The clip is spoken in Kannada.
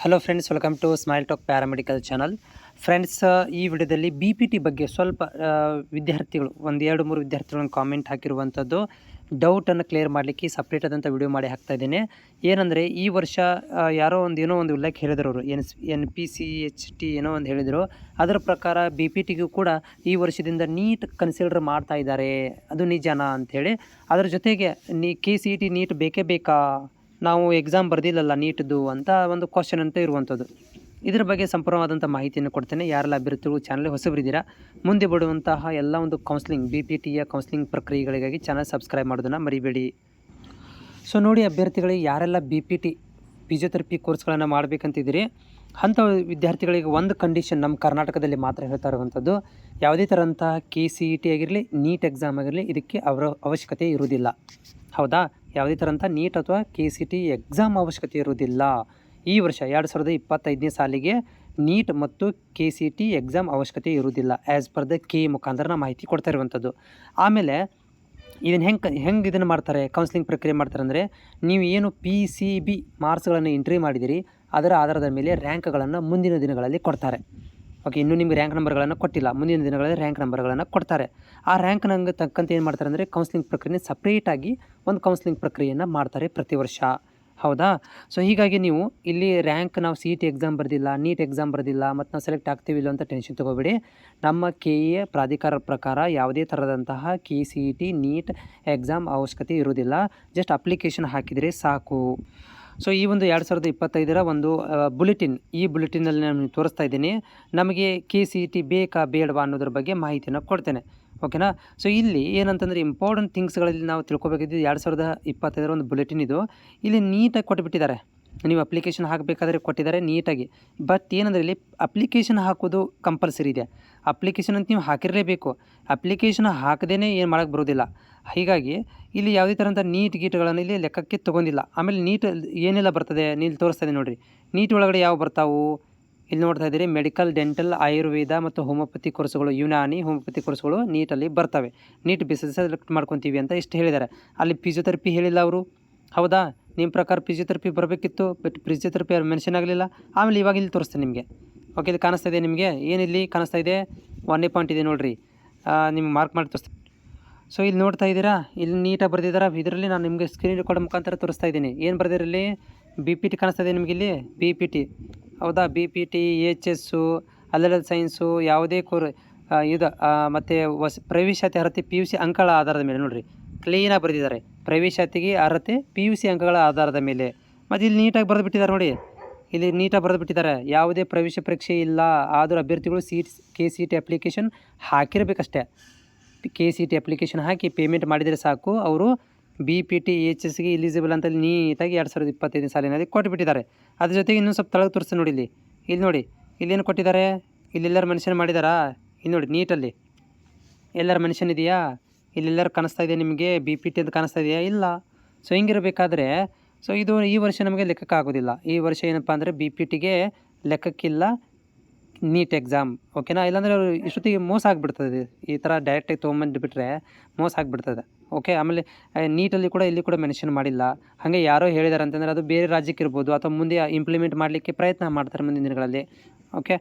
Hello friends, welcome to Smile Talk paramedical channel. Friends, ಈ ವಿಡಿಯೋದಲ್ಲಿ BPT ಬಗ್ಗೆ ಸ್ವಲ್ಪ ವಿದ್ಯಾರ್ಥಿಗಳು ಒಂದು 2-3 ವಿದ್ಯಾರ್ಥಿಗಳನ್ನು ಕಾಮೆಂಟ್ ಹಾಕಿರುವಂಥದ್ದು ಡೌಟನ್ನು ಕ್ಲಿಯರ್ ಮಾಡಲಿಕ್ಕೆ ಸಪ್ರೇಟ್ ಆದಂಥ ವಿಡಿಯೋ ಮಾಡಿ ಹಾಕ್ತಾ ಇದ್ದೇನೆ. ಏನಂದರೆ ಈ ವರ್ಷ ಯಾರೋ ಏನೋ ಒಂದು ಉಲ್ಲೇಖ ಹೇಳಿದ್ರು ಅವರು, NPCHT ಏನೋ ಒಂದು ಹೇಳಿದರು. ಅದರ ಪ್ರಕಾರ BPTಗೂ ಕೂಡ ಈ ವರ್ಷದಿಂದ ನೀಟ್ ಕನ್ಸಿಡರ್ ಮಾಡ್ತಾ ಇದ್ದಾರೆ. ಅದು ನಿಜನಾ ಅಂಥೇಳಿ. ಅದರ ಜೊತೆಗೆ KCET ನೀಟ್ ಬೇಕೇ ಬೇಕಾ, ನಾವು ಎಕ್ಸಾಮ್ ಬರೆದಿಲ್ಲಲ್ಲ ನೀಟ್ದು ಅಂತ ಒಂದು ಕ್ವಶನ್ ಅಂತ ಇರುವಂಥದ್ದು. ಇದರ ಬಗ್ಗೆ ಸಂಪೂರ್ಣವಾದಂಥ ಮಾಹಿತಿಯನ್ನು ಕೊಡ್ತೇನೆ. ಯಾರೆಲ್ಲ ಅಭ್ಯರ್ಥಿಗಳು ಚಾನಲ್ಗೆ ಹೊಸಬರಿದ್ದೀರಾ, ಮುಂದೆ ಬರುವಂತಹ ಎಲ್ಲ ಒಂದು ಕೌನ್ಸ್ಲಿಂಗ್ BPTಯ ಕೌನ್ಸ್ಲಿಂಗ್ ಪ್ರಕ್ರಿಯೆಗಳಿಗಾಗಿ ಚಾನಲ್ ಸಬ್ಸ್ಕ್ರೈಬ್ ಮಾಡೋದನ್ನು ಮರಿಬೇಡಿ. ಸೊ ನೋಡಿ ಅಭ್ಯರ್ಥಿಗಳಿಗೆ, ಯಾರೆಲ್ಲ BPT ಫಿಸಿಯೋಥೆರಪಿ ಕೋರ್ಸ್ಗಳನ್ನು ಮಾಡಬೇಕಂತಿದ್ದೀರಿ ಅಂಥ ವಿದ್ಯಾರ್ಥಿಗಳಿಗೆ ಒಂದು ಕಂಡೀಷನ್ ನಮ್ಮ ಕರ್ನಾಟಕದಲ್ಲಿ ಮಾತ್ರ ಹೇಳ್ತಾ ಇರುವಂಥದ್ದು, ಯಾವುದೇ ಥರಂತಹ KCET ಆಗಿರಲಿ, ನೀಟ್ ಎಕ್ಸಾಮ್ ಆಗಿರಲಿ, ಇದಕ್ಕೆ ಅವಶ್ಯಕತೆ ಇರುವುದಿಲ್ಲ. ಹೌದಾ? ಯಾವುದೇ ಥರಂಥ ನೀಟ್ ಅಥವಾ KCET ಎಕ್ಸಾಮ್ ಅವಶ್ಯಕತೆ ಇರುವುದಿಲ್ಲ. ಈ ವರ್ಷ 2025ನೇ ಸಾಲಿಗೆ ನೀಟ್ ಮತ್ತು KCET ಎಕ್ಸಾಮ್ ಅವಶ್ಯಕತೆ ಇರುವುದಿಲ್ಲ. ಆ್ಯಸ್ ಪರ್ ದ ಕೆ ಮುಖಾಂತರ ಮಾಹಿತಿ ಕೊಡ್ತಾ ಇರುವಂಥದ್ದು. ಆಮೇಲೆ ಇದನ್ನು ಹೆಂಗೆ ಇದನ್ನು ಮಾಡ್ತಾರೆ, ಕೌನ್ಸ್ಲಿಂಗ್ ಪ್ರಕ್ರಿಯೆ ಮಾಡ್ತಾರೆ ಅಂದರೆ, ನೀವು ಏನು PCB ಮಾರ್ಕ್ಸ್ಗಳನ್ನು ಎಂಟ್ರಿ ಮಾಡಿದಿರಿ ಅದರ ಆಧಾರದ ಮೇಲೆ ರ್ಯಾಂಕ್ಗಳನ್ನು ಮುಂದಿನ ದಿನಗಳಲ್ಲಿ ಕೊಡ್ತಾರೆ. ಓಕೆ, ಇನ್ನೂ ನಿಮಗೆ ರ್ಯಾಂಕ್ ನಂಬರ್ಗಳನ್ನು ಕೊಟ್ಟಿಲ್ಲ, ಮುಂದಿನ ದಿನಗಳಲ್ಲಿ ರ್ಯಾಂಕ್ ನಂಬರ್ಗಳನ್ನು ಕೊಡ್ತಾರೆ. ಆ ರ್ಯಾಂಕ್ ನಂಗೆ ತಕ್ಕಂತೆ ಏನು ಮಾಡ್ತಾರೆ ಅಂದರೆ, ಕೌನ್ಸ್ಲಿಂಗ್ ಪ್ರಕ್ರಿಯೆ ಸಪ್ರೇಟಾಗಿ ಒಂದು ಕೌನ್ಸ್ಲಿಂಗ್ ಪ್ರಕ್ರಿಯೆಯನ್ನು ಮಾಡ್ತಾರೆ ಪ್ರತಿ ವರ್ಷ. ಹೌದಾ? ಸೊ ಹೀಗಾಗಿ ನೀವು ಇಲ್ಲಿ ರ್ಯಾಂಕ್, ನಾವು CET ಎಕ್ಸಾಮ್ ಬರೆದಿಲ್ಲ, ನೀಟ್ ಎಕ್ಸಾಮ್ ಬರೆದಿಲ್ಲ ಮತ್ತು ನಾವು ಸೆಲೆಕ್ಟ್ ಆಗ್ತೀವಿಲ್ಲ ಅಂತ ಟೆನ್ಷನ್ ತೊಗೋಬೇಡಿ. ನಮ್ಮ KEA ಪ್ರಾಧಿಕಾರ ಪ್ರಕಾರ ಯಾವುದೇ ಥರದಂತಹ KCET ನೀಟ್ ಎಕ್ಸಾಮ್ ಅವಶ್ಯಕತೆ ಇರುವುದಿಲ್ಲ. ಜಸ್ಟ್ ಅಪ್ಲಿಕೇಶನ್ ಹಾಕಿದರೆ ಸಾಕು. ಸೊ ಈ ಒಂದು 2025ರ ಒಂದು ಬುಲೆಟಿನ್, ಈ ಬುಲೆಟಿನಲ್ಲಿ ನಾನು ತೋರಿಸ್ತಾ ಇದ್ದೀನಿ. ನಮಗೆ KCET ಬೇಕಾ ಬೇಡವಾ ಅನ್ನೋದ್ರ ಬಗ್ಗೆ ಮಾಹಿತಿಯನ್ನು ಕೊಡ್ತೇನೆ. ಓಕೆನಾ? ಸೊ ಇಲ್ಲಿ ಏನಂತಂದರೆ, ಇಂಪಾರ್ಟೆಂಟ್ ಥಿಂಗ್ಸ್ಗಳಲ್ಲಿ ನಾವು ತಿಳ್ಕೊಬೇಕಿದ್ದು 2025ರ ಒಂದು ಬುಲೆಟಿನ್ ಇದು. ಇಲ್ಲಿ ನೀಟಾಗಿ ಕೊಟ್ಟುಬಿಟ್ಟಿದ್ದಾರೆ. ನೀವು ಅಪ್ಲಿಕೇಶನ್ ಹಾಕಬೇಕಾದ್ರೆ ಕೊಟ್ಟಿದ್ದಾರೆ ನೀಟಾಗಿ. ಬಟ್ ಏನಂದರೆ, ಇಲ್ಲಿ ಅಪ್ಲಿಕೇಶನ್ ಹಾಕೋದು ಕಂಪಲ್ಸರಿ ಇದೆ. ಅಪ್ಲಿಕೇಶನ್ ಅಂತ ನೀವು ಹಾಕಿರಲೇಬೇಕು. ಅಪ್ಲಿಕೇಶನ್ ಹಾಕದೇ ಏನು ಮಾಡೋಕ್ಕೆ ಬರೋದಿಲ್ಲ. ಹೀಗಾಗಿ ಇಲ್ಲಿ ಯಾವುದೇ ಥರಂಥ ನೀಟ್ ಗೀಟ್ಗಳನ್ನು ಇಲ್ಲಿ ಲೆಕ್ಕಕ್ಕೆ ತೊಗೊಂಡಿಲ್ಲ. ಆಮೇಲೆ ನೀಟ್ ಏನೆಲ್ಲ ಬರ್ತದೆ ನೀವು ತೋರಿಸ್ತಾ ಇದೆ ನೋಡಿರಿ. ನೀಟ್ ಒಳಗಡೆ ಯಾವ ಬರ್ತಾವು ಇಲ್ಲಿ ನೋಡ್ತಾ ಇದ್ದೀರಿ. ಮೆಡಿಕಲ್, ಡೆಂಟಲ್, ಆಯುರ್ವೇದ ಮತ್ತು ಹೋಮಿಯೋಪತಿ ಕೋರ್ಸ್ಗಳು, ಯುನಾನಿ ಹೋಮಿಯೋಪತಿ ಕೋರ್ಸ್ಗಳು ನೀಟಲ್ಲಿ ಬರ್ತವೆ. ನೀಟ್ ಬೇಸಿಸ್ ಸೆಲೆಕ್ಟ್ ಮಾಡ್ಕೊತೀವಿ ಅಂತ ಇಷ್ಟು ಹೇಳಿದ್ದಾರೆ. ಅಲ್ಲಿ ಫಿಸಿಯೋಥೆರಪಿ ಹೇಳಿಲ್ಲ ಅವರು. ಹೌದಾ? ನಿಮ್ಮ ಪ್ರಕಾರ ಫಿಸಿಯೋಥೆರಪಿ ಬರಬೇಕಿತ್ತು, ಬಟ್ ಫಿಸಿಯೋಥೆರಪಿ ಅವ್ರು ಮೆನ್ಷನ್ ಆಗಲಿಲ್ಲ. ಆಮೇಲೆ ಇವಾಗ ಇಲ್ಲಿ ತೋರಿಸ್ತೇನೆ ನಿಮಗೆ. ಓಕೆ, ಇಲ್ಲಿ ಕಾಣಿಸ್ತಾ ಇದೆ ನಿಮಗೆ, ಏನಿಲ್ಲಿ ಕಾಣಿಸ್ತಾ ಇದೆ, 1 ಪಾಯಿಂಟ್ ಇದೆ ನೋಡಿರಿ. ನಿಮ್ಗೆ ಮಾರ್ಕ್ ಮಾಡಿ ತೋರಿಸ್ತೀನಿ. ಸೊ ಇಲ್ಲಿ ನೋಡ್ತಾ ಇದ್ದೀರಾ, ಇಲ್ಲಿ ನೀಟಾಗಿ ಬರೆದಿದ್ದಾರೆ. ಇದರಲ್ಲಿ ನಾನು ನಿಮಗೆ ಸ್ಕ್ರೀನ್ ರೆಕಾರ್ಡ್ ಮುಖಾಂತರ ತೋರಿಸ್ತಾ ಇದ್ದೀನಿ. ಏನು ಬರೆದಿರಲ್ಲಿ, BPT ಕಾಣಿಸ್ತಾ ಇದೆ ನಿಮಗೆ ಇಲ್ಲಿ, BPT. ಹೌದಾ? BPT, HS, ಅಲ್ಲೆಲ್ಲ ಸೈನ್ಸು, ಯಾವುದೇ ಇದು ಮತ್ತು ಪ್ರವೇಶಾತಿ ಅರ್ಹತೆ PUC ಅಂಕಗಳ ಆಧಾರದ ಮೇಲೆ ನೋಡಿರಿ, ಕ್ಲೀನಾಗಿ ಬರೆದಿದ್ದಾರೆ. ಪ್ರವೇಶಾತಿಗೆ ಅರ್ಹತೆ PUC ಅಂಕಗಳ ಆಧಾರದ ಮೇಲೆ. ಮತ್ತು ಇಲ್ಲಿ ನೀಟಾಗಿ ಬರೆದು ಬಿಟ್ಟಿದ್ದಾರೆ ನೋಡಿ, ಇಲ್ಲಿ ನೀಟಾಗಿ ಬರೆದು ಬಿಟ್ಟಿದ್ದಾರೆ. ಯಾವುದೇ ಪ್ರವೇಶ ಪರೀಕ್ಷೆ ಇಲ್ಲ, ಆದರೂ ಅಭ್ಯರ್ಥಿಗಳು KCET ಅಪ್ಲಿಕೇಶನ್ ಹಾಕಿರಬೇಕಷ್ಟೇ. KCET ಅಪ್ಲಿಕೇಶನ್ ಹಾಕಿ ಪೇಮೆಂಟ್ ಮಾಡಿದರೆ ಸಾಕು, ಅವರು BPT HSಗೆ ಎಲಿಜಿಬಲ್ ಅಂತ ನೀಟಾಗಿ 2025 ಸಾಲಿನಲ್ಲಿ ಕೊಟ್ಟುಬಿಟ್ಟಿದ್ದಾರೆ. ಅದ್ರ ಜೊತೆಗೆ ಇನ್ನೂ ಸ್ವಲ್ಪ ತಳಗೆ ತೋರಿಸ್ತೀನಿ ನೋಡಿ. ಇಲ್ಲಿ ನೋಡಿ, ಇಲ್ಲೇನು ಕೊಟ್ಟಿದ್ದಾರೆ, ಇಲ್ಲೆಲ್ಲರೂ ಮೆನ್ಷನ್ ಮಾಡಿದಾರಾ? ಇಲ್ಲಿ ನೋಡಿ, ನೀಟಲ್ಲಿ ಎಲ್ಲರ ಮೆನ್ಷನ್ ಇದೆಯಾ? ಇಲ್ಲೆಲ್ಲರೂ ಕಾಣಿಸ್ತಾ ಇದೆ ನಿಮಗೆ BPT ಅಂತ ಕಾಣಿಸ್ತಾ ಇದೆಯಾ? ಇಲ್ಲ. ಸೊ ಹಿಂಗಿರಬೇಕಾದ್ರೆ, ಸೊ ಇದು ಈ ವರ್ಷ ನಮಗೆ ಲೆಕ್ಕಕ್ಕೆ ಆಗೋದಿಲ್ಲ. ಈ ವರ್ಷ ಏನಪ್ಪ ಅಂದರೆ BPTಗೆ ಲೆಕ್ಕಕ್ಕಿಲ್ಲ ನೀಟ್ ಎಕ್ಸಾಮ್. ಓಕೆನಾ? ಇಲ್ಲಾಂದರೆ ಅವರು ಇಷ್ಟೊತ್ತಿಗೆ ಮೋಸ ಆಗಿಬಿಡ್ತದೆ. ಈ ಥರ ಡೈರೆಕ್ಟಾಗಿ ತೊಗೊಂಬಂದು ಬಿಟ್ಟರೆ ಮೋಸ ಆಗಿಬಿಡ್ತದೆ. ಓಕೆ, ಆಮೇಲೆ ನೀಟಲ್ಲಿ ಕೂಡ ಇಲ್ಲಿ ಕೂಡ ಮೆನ್ಷನ್ ಮಾಡಿಲ್ಲ. ಹಾಗೆ ಯಾರೋ ಹೇಳಿದ್ದಾರೆ ಅಂತಂದರೆ ಅದು ಬೇರೆ ರಾಜ್ಯಕ್ಕೆ ಇರ್ಬೋದು, ಅಥವಾ ಮುಂದೆ ಇಂಪ್ಲಿಮೆಂಟ್ ಮಾಡಲಿಕ್ಕೆ ಪ್ರಯತ್ನ ಮಾಡ್ತಾರೆ ಮುಂದಿನ ದಿನಗಳಲ್ಲಿ. ಓಕೆ.